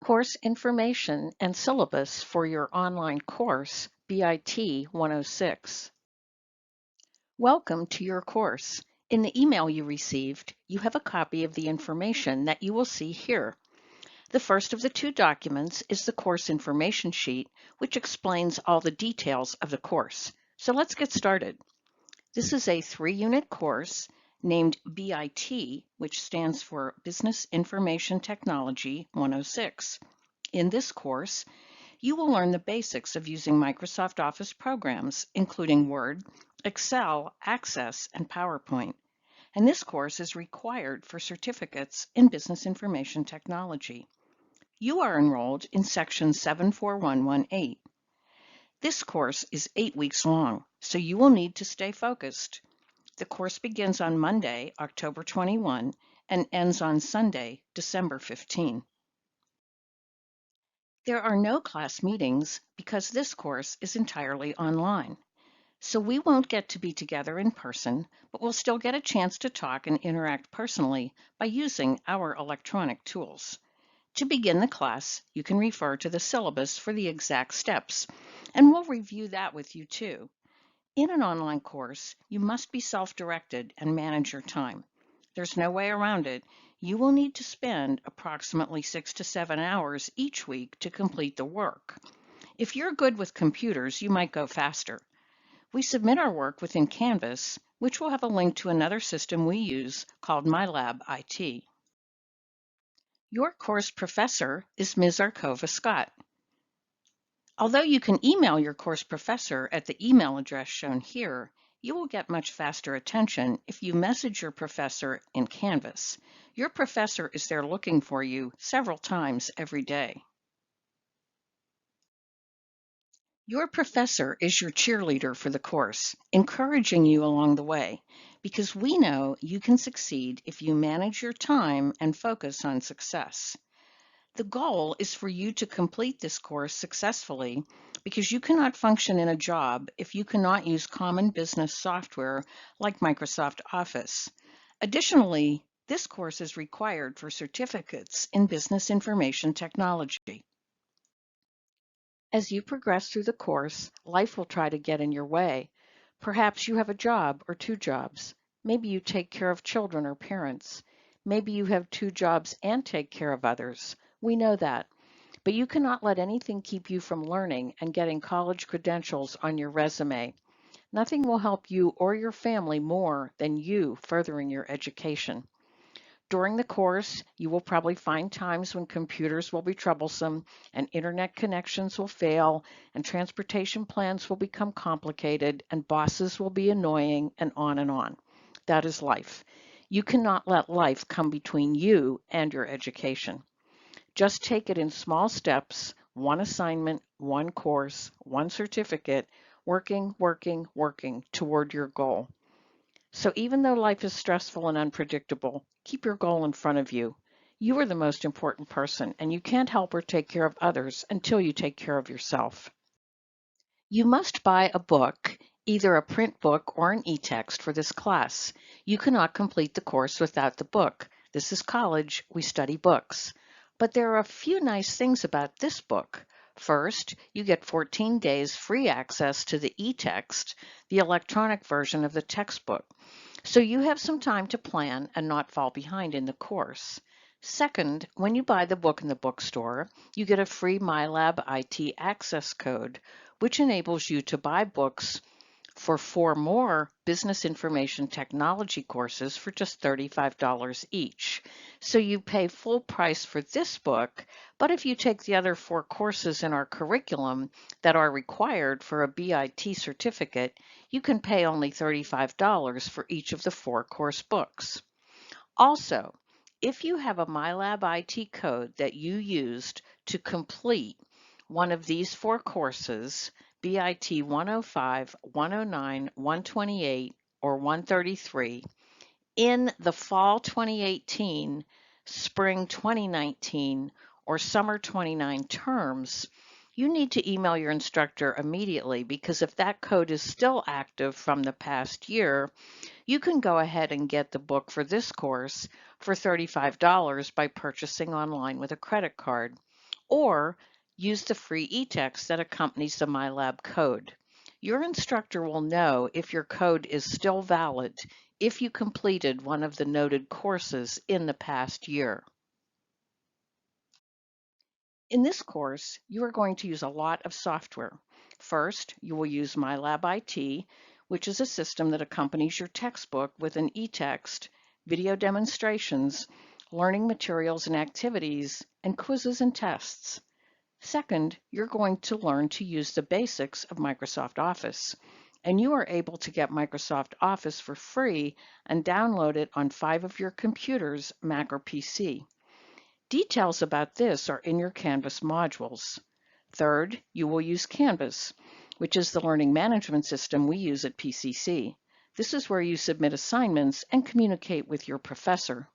Course information and syllabus for your online course, BIT 106. Welcome to your course. In the email you received, you have a copy of the information that you will see here. The first of the two documents is the course information sheet, which explains all the details of the course. So let's get started. This is a 3-unit course named BIT, which stands for Business Information Technology 106. In this course, you will learn the basics of using Microsoft Office programs, including Word, Excel, Access, and PowerPoint. And this course is required for certificates in Business Information Technology. You are enrolled in Section 74118. This course is 8 weeks long, so you will need to stay focused. The course begins on Monday, October 21, and ends on Sunday, December 15. There are no class meetings because this course is entirely online. So we won't get to be together in person, but we'll still get a chance to talk and interact personally by using our electronic tools. To begin the class, you can refer to the syllabus for the exact steps, and we'll review that with you too. In an online course, you must be self-directed and manage your time. There's no way around it. You will need to spend approximately 6 to 7 hours each week to complete the work. If you're good with computers, you might go faster. We submit our work within Canvas, which will have a link to another system we use called MyLab IT. Your course professor is Ms. Arkova Scott. Although you can email your course professor at the email address shown here, you will get much faster attention if you message your professor in Canvas. Your professor is there looking for you several times every day. Your professor is your cheerleader for the course, encouraging you along the way, because we know you can succeed if you manage your time and focus on success. The goal is for you to complete this course successfully because you cannot function in a job if you cannot use common business software like Microsoft Office. Additionally, this course is required for certificates in business information technology. As you progress through the course, life will try to get in your way. Perhaps you have a job or 2 jobs. Maybe you take care of children or parents. Maybe you have 2 jobs and take care of others. We know that. But you cannot let anything keep you from learning and getting college credentials on your resume. Nothing will help you or your family more than you furthering your education. During the course, you will probably find times when computers will be troublesome and internet connections will fail and transportation plans will become complicated and bosses will be annoying and on and on. That is life. You cannot let life come between you and your education. Just take it in small steps, one assignment, one course, one certificate, working toward your goal. So even though life is stressful and unpredictable, keep your goal in front of you. You are the most important person, and you can't help or take care of others until you take care of yourself. You must buy a book, either a print book or an e-text for this class. You cannot complete the course without the book. This is college, we study books. But there are a few nice things about this book. First, you get 14 days free access to the e-text, the electronic version of the textbook. So you have some time to plan and not fall behind in the course. Second, when you buy the book in the bookstore, you get a free MyLab IT access code, which enables you to buy books for 4 more business information technology courses for just $35 each. So you pay full price for this book, but if you take the other 4 courses in our curriculum that are required for a BIT certificate, you can pay only $35 for each of the 4 course books. Also, if you have a MyLab IT code that you used to complete one of these 4 courses, BIT 105, 109, 128, or 133, in the fall 2018, spring 2019, or summer 29 terms, you need to email your instructor immediately because if that code is still active from the past year, you can go ahead and get the book for this course for $35 by purchasing online with a credit card. or use the free e-text that accompanies the MyLab code. Your instructor will know if your code is still valid if you completed one of the noted courses in the past year. In this course, you are going to use a lot of software. First, you will use MyLab IT, which is a system that accompanies your textbook with an e-text, video demonstrations, learning materials and activities, and quizzes and tests. Second, you're going to learn to use the basics of Microsoft Office, and you are able to get Microsoft Office for free and download it on 5 of your computers, Mac or PC. Details about this are in your Canvas modules. Third, you will use Canvas, which is the learning management system we use at PCC. This is where you submit assignments and communicate with your professor.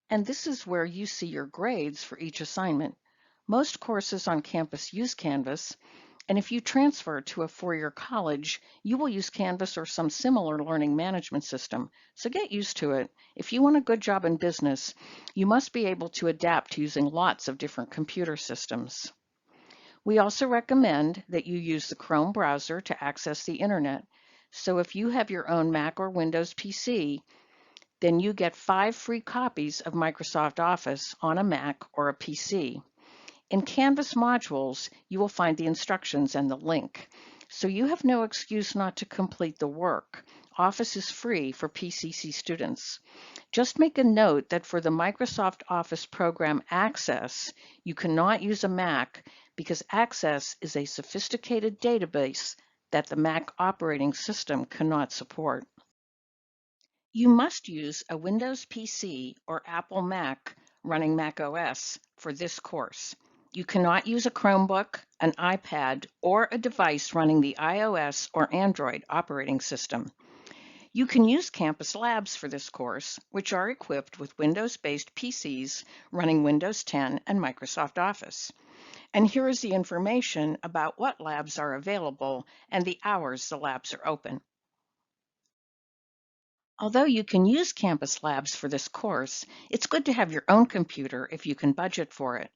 And this is where you see your grades for each assignment. Most courses on campus use Canvas, and if you transfer to a four-year college, you will use Canvas or some similar learning management system. So get used to it. If you want a good job in business, you must be able to adapt to using lots of different computer systems. We also recommend that you use the Chrome browser to access the internet. So if you have your own Mac or Windows PC, then you get 5 free copies of Microsoft Office on a Mac or a PC. In Canvas modules, you will find the instructions and the link. So you have no excuse not to complete the work. Office is free for PCC students. Just make a note that for the Microsoft Office program Access, you cannot use a Mac because Access is a sophisticated database that the Mac operating system cannot support. You must use a Windows PC or Apple Mac running Mac OS for this course. You cannot use a Chromebook, an iPad, or a device running the iOS or Android operating system. You can use campus labs for this course, which are equipped with Windows-based PCs running Windows 10 and Microsoft Office. And here is the information about what labs are available and the hours the labs are open. Although you can use campus labs for this course, it's good to have your own computer if you can budget for it.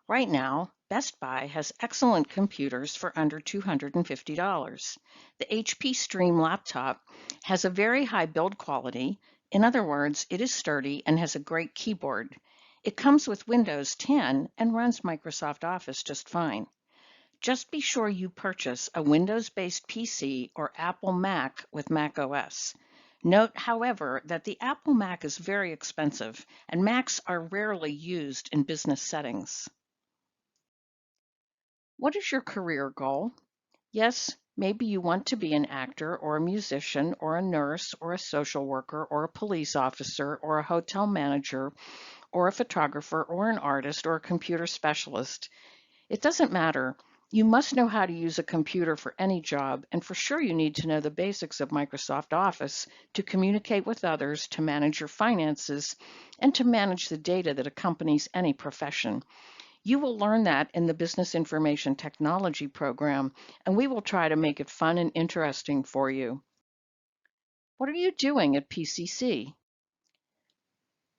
Right now, Best Buy has excellent computers for under $250. The HP Stream laptop has a very high build quality. In other words, it is sturdy and has a great keyboard. It comes with Windows 10 and runs Microsoft Office just fine. Just be sure you purchase a Windows-based PC or Apple Mac with Mac OS. Note, however, that the Apple Mac is very expensive, and Macs are rarely used in business settings. What is your career goal? Yes, maybe you want to be an actor or a musician or a nurse or a social worker or a police officer or a hotel manager or a photographer or an artist or a computer specialist. It doesn't matter. You must know how to use a computer for any job, and for sure you need to know the basics of Microsoft Office to communicate with others, to manage your finances, and to manage the data that accompanies any profession. You will learn that in the Business Information Technology program, and we will try to make it fun and interesting for you. What are you doing at PCC?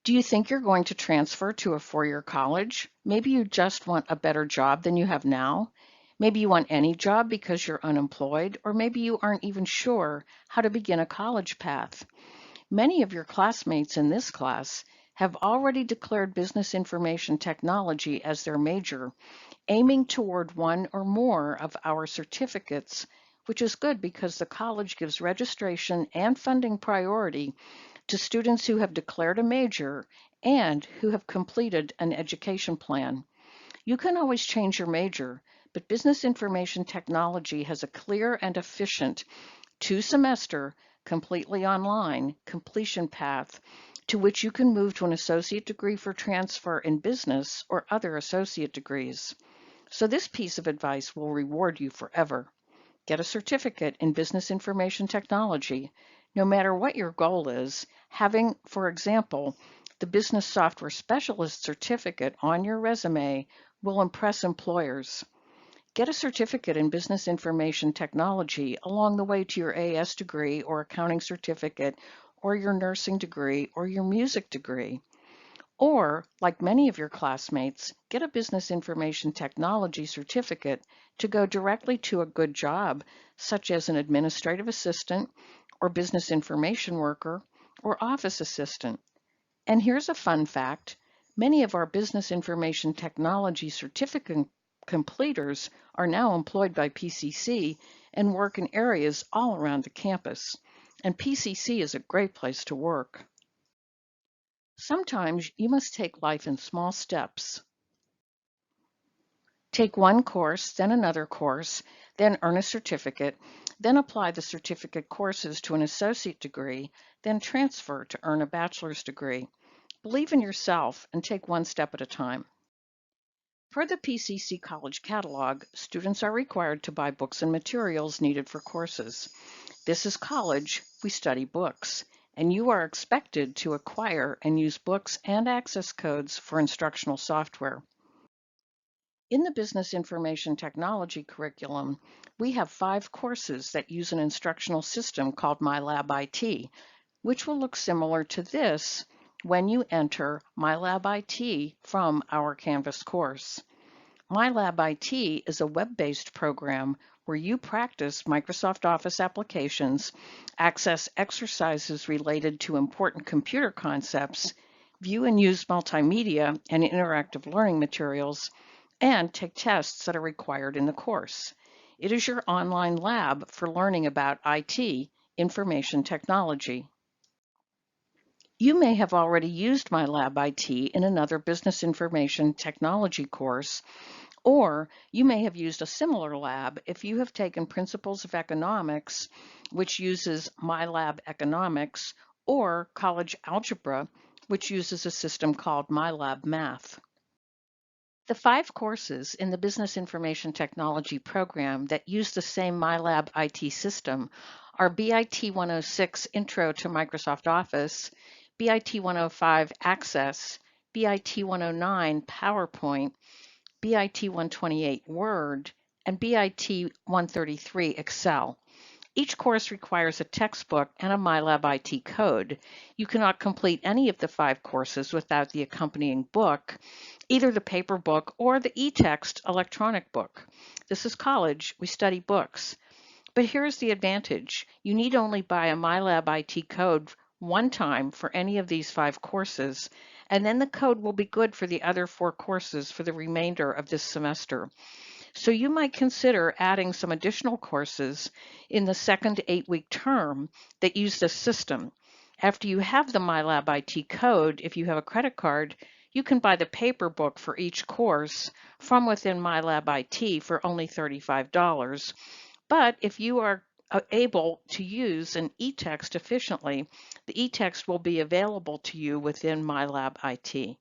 Do you think you're going to transfer to a four-year college? Maybe you just want a better job than you have now. Maybe you want any job because you're unemployed, or maybe you aren't even sure how to begin a college path. Many of your classmates in this class have already declared business information technology as their major, aiming toward one or more of our certificates, which is good because the college gives registration and funding priority to students who have declared a major and who have completed an education plan. You can always change your major, but Business Information Technology has a clear and efficient 2-semester, completely online completion path to which you can move to an associate degree for transfer in business or other associate degrees. So this piece of advice will reward you forever. Get a certificate in Business Information Technology. No matter what your goal is, having, for example, the Business Software Specialist certificate on your resume will impress employers. Get a certificate in Business Information Technology along the way to your AS degree or accounting certificate or your nursing degree or your music degree. Or, like many of your classmates, get a business information technology certificate to go directly to a good job, such as an administrative assistant or business information worker or office assistant. And here's a fun fact. Many of our business information technology certificate completers are now employed by PCC and work in areas all around the campus. And PCC is a great place to work. Sometimes you must take life in small steps. Take one course, then another course, then earn a certificate, then apply the certificate courses to an associate degree, then transfer to earn a bachelor's degree. Believe in yourself and take one step at a time. Per the PCC College Catalog, students are required to buy books and materials needed for courses. This is college, we study books, and you are expected to acquire and use books and access codes for instructional software. In the Business Information Technology curriculum, we have 5 courses that use an instructional system called MyLab IT, which will look similar to this when you enter MyLab IT from our Canvas course. MyLab IT is a web-based program where you practice Microsoft Office applications, access exercises related to important computer concepts, view and use multimedia and interactive learning materials, and take tests that are required in the course. It is your online lab for learning about IT, information technology. You may have already used MyLab IT in another business information technology course, or you may have used a similar lab if you have taken Principles of Economics, which uses MyLab Economics, or College Algebra, which uses a system called MyLab Math. The 5 courses in the Business Information Technology program that use the same MyLab IT system are BIT 106 Intro to Microsoft Office, BIT 105 Access, BIT 109 PowerPoint, BIT 128 Word, and BIT 133 Excel. Each course requires a textbook and a MyLab IT code. You cannot complete any of the 5 courses without the accompanying book, either the paper book or the e-text electronic book. This is college, we study books. But here's the advantage. You need only buy a MyLab IT code one time for any of these 5 courses, and then the code will be good for the other 4 courses for the remainder of this semester. So you might consider adding some additional courses in the second 8-week term that use this system. After you have the MyLab IT code, if you have a credit card, you can buy the paper book for each course from within MyLab IT for only $35. But if you are able to use an e-text efficiently, the e-text will be available to you within MyLab IT.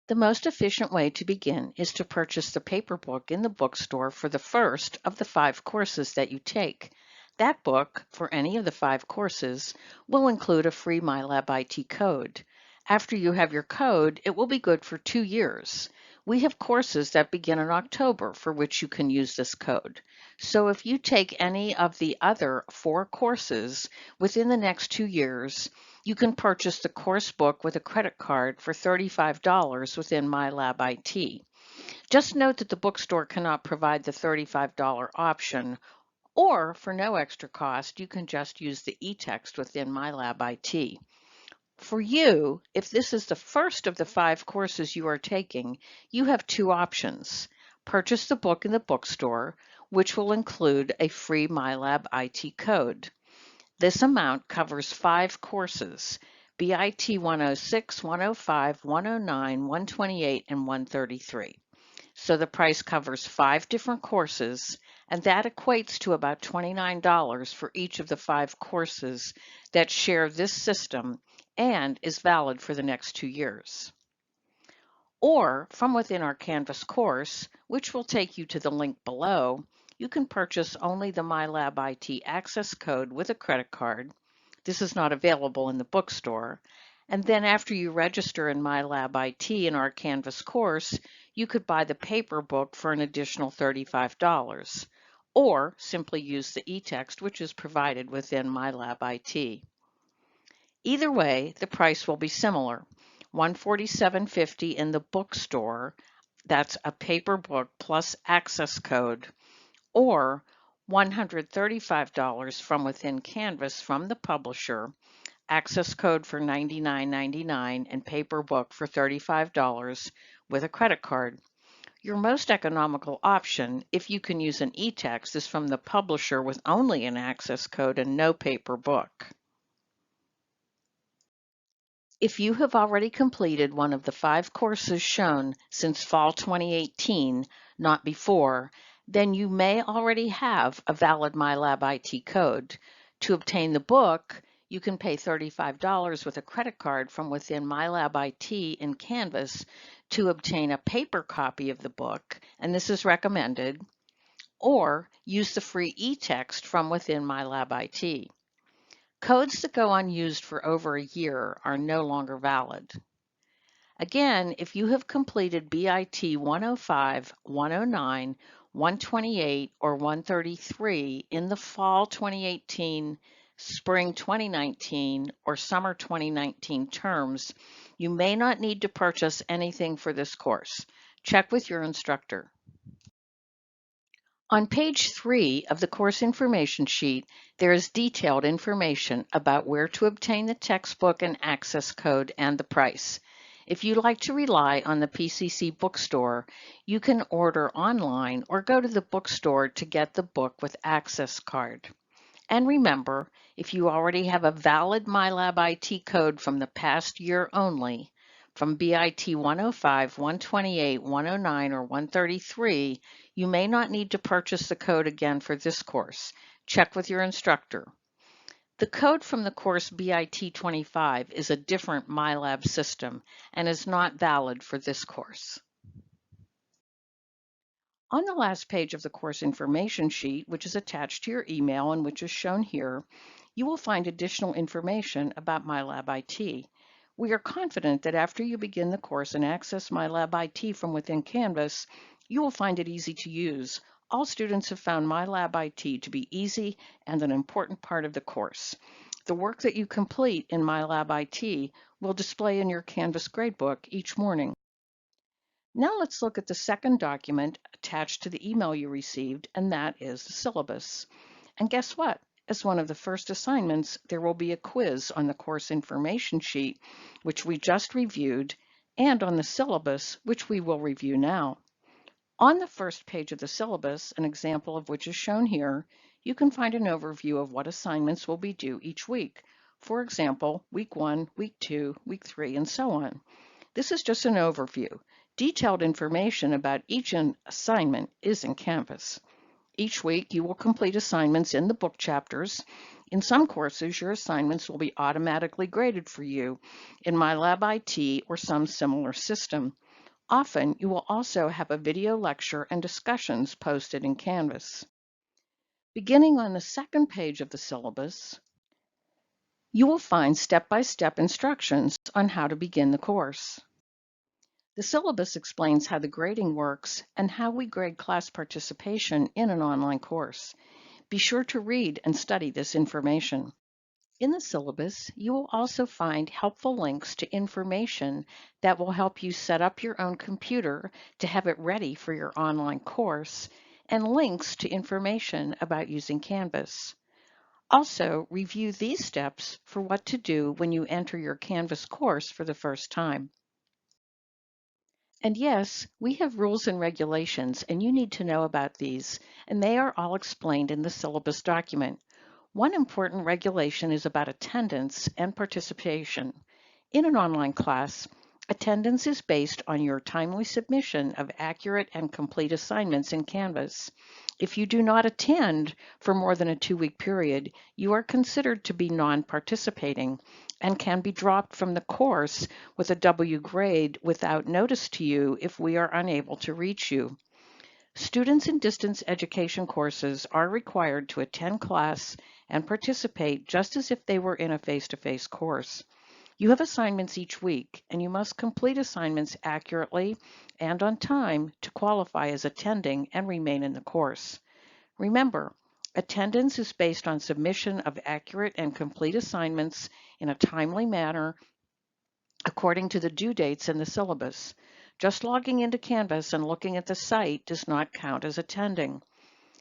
The most efficient way to begin is to purchase the paper book in the bookstore for the first of the 5 courses that you take. That book, for any of the 5 courses, will include a free MyLab IT code. After you have your code, it will be good for 2 years. We have courses that begin in October for which you can use this code. So if you take any of the other 4 courses within the next 2 years, you can purchase the course book with a credit card for $35 within MyLab IT. Just note that the bookstore cannot provide the $35 option, or for no extra cost, you can just use the e-text within MyLab IT. For you, if this is the first of the 5 courses you are taking, you have 2 options. Purchase the book in the bookstore, which will include a free MyLab IT code. This amount covers 5 courses, BIT 106, 105, 109, 128, and 133. So the price covers 5 different courses, and that equates to about $29 for each of the 5 courses that share this system and is valid for the next 2 years. Or from within our Canvas course, which will take you to the link below, you can purchase only the MyLab IT access code with a credit card. This is not available in the bookstore. And then after you register in MyLab IT in our Canvas course, you could buy the paper book for an additional $35, or simply use the e-text which is provided within MyLab IT. Either way, the price will be similar. $147.50 in the bookstore, that's a paper book plus access code, or $135 from within Canvas from the publisher, access code for $99.99 and paper book for $35 with a credit card. Your most economical option, if you can use an e-text, is from the publisher with only an access code and no paper book. If you have already completed one of the 5 courses shown since fall 2018, not before, then you may already have a valid MyLab IT code. To obtain the book, you can pay $35 with a credit card from within MyLab IT in Canvas to obtain a paper copy of the book, and this is recommended, or use the free e-text from within MyLab IT. Codes that go unused for over a year are no longer valid. Again, if you have completed BIT 105, 109, 128, or 133 in the fall 2018, spring 2019, or summer 2019 terms, you may not need to purchase anything for this course. Check with your instructor. On page 3 of the course information sheet, there is detailed information about where to obtain the textbook and access code and the price. If you like to rely on the PCC bookstore, you can order online or go to the bookstore to get the book with access card. And remember, if you already have a valid MyLab IT code from the past year only, from BIT 105, 128, 109, or 133, you may not need to purchase the code again for this course. Check with your instructor. The code from the course BIT 25 is a different MyLab system and is not valid for this course. On the last page of the course information sheet, which is attached to your email and which is shown here, you will find additional information about MyLab IT. We are confident that after you begin the course and access MyLab IT from within Canvas, you will find it easy to use. All students have found MyLab IT to be easy and an important part of the course. The work that you complete in MyLab IT will display in your Canvas gradebook each morning. Now let's look at the second document attached to the email you received, and that is the syllabus. And guess what? As one of the first assignments, there will be a quiz on the course information sheet, which we just reviewed, and on the syllabus, which we will review now. On the first page of the syllabus, an example of which is shown here, you can find an overview of what assignments will be due each week. For example, week 1, week 2, week 3, and so on. This is just an overview. Detailed information about each assignment is in Canvas. Each week, you will complete assignments in the book chapters. In some courses, your assignments will be automatically graded for you in MyLab IT or some similar system. Often, you will also have a video lecture and discussions posted in Canvas. Beginning on the second page of the syllabus, you will find step-by-step instructions on how to begin the course. The syllabus explains how the grading works and how we grade class participation in an online course. Be sure to read and study this information. In the syllabus, you will also find helpful links to information that will help you set up your own computer to have it ready for your online course, and links to information about using Canvas. Also, review these steps for what to do when you enter your Canvas course for the first time. And yes, we have rules and regulations, and you need to know about these, and they are all explained in the syllabus document. One important regulation is about attendance and participation. In an online class, attendance is based on your timely submission of accurate and complete assignments in Canvas. If you do not attend for more than a 2-week period, you are considered to be non-participating and can be dropped from the course with a W grade without notice to you if we are unable to reach you. Students in distance education courses are required to attend class and participate just as if they were in a face-to-face course. You have assignments each week, and you must complete assignments accurately and on time to qualify as attending and remain in the course. Remember, attendance is based on submission of accurate and complete assignments in a timely manner according to the due dates in the syllabus. Just logging into Canvas and looking at the site does not count as attending.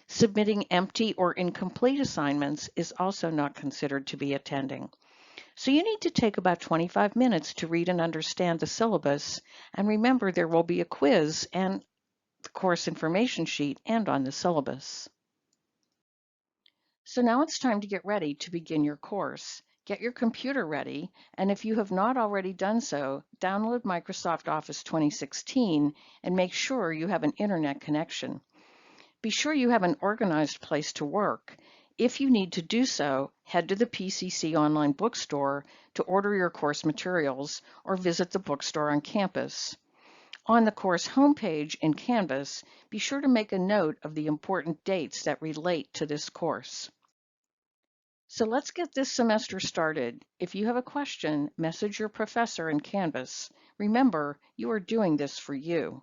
Submitting empty or incomplete assignments is also not considered to be attending. So you need to take about 25 minutes to read and understand the syllabus, and remember there will be a quiz and the course information sheet and on the syllabus. So now it's time to get ready to begin your course. Get your computer ready, and if you have not already done so, download Microsoft Office 2016 and make sure you have an internet connection. Be sure you have an organized place to work. If you need to do so, head to the PCC online bookstore to order your course materials or visit the bookstore on campus. On the course homepage in Canvas, be sure to make a note of the important dates that relate to this course. So let's get this semester started. If you have a question, message your professor in Canvas. Remember, you are doing this for you.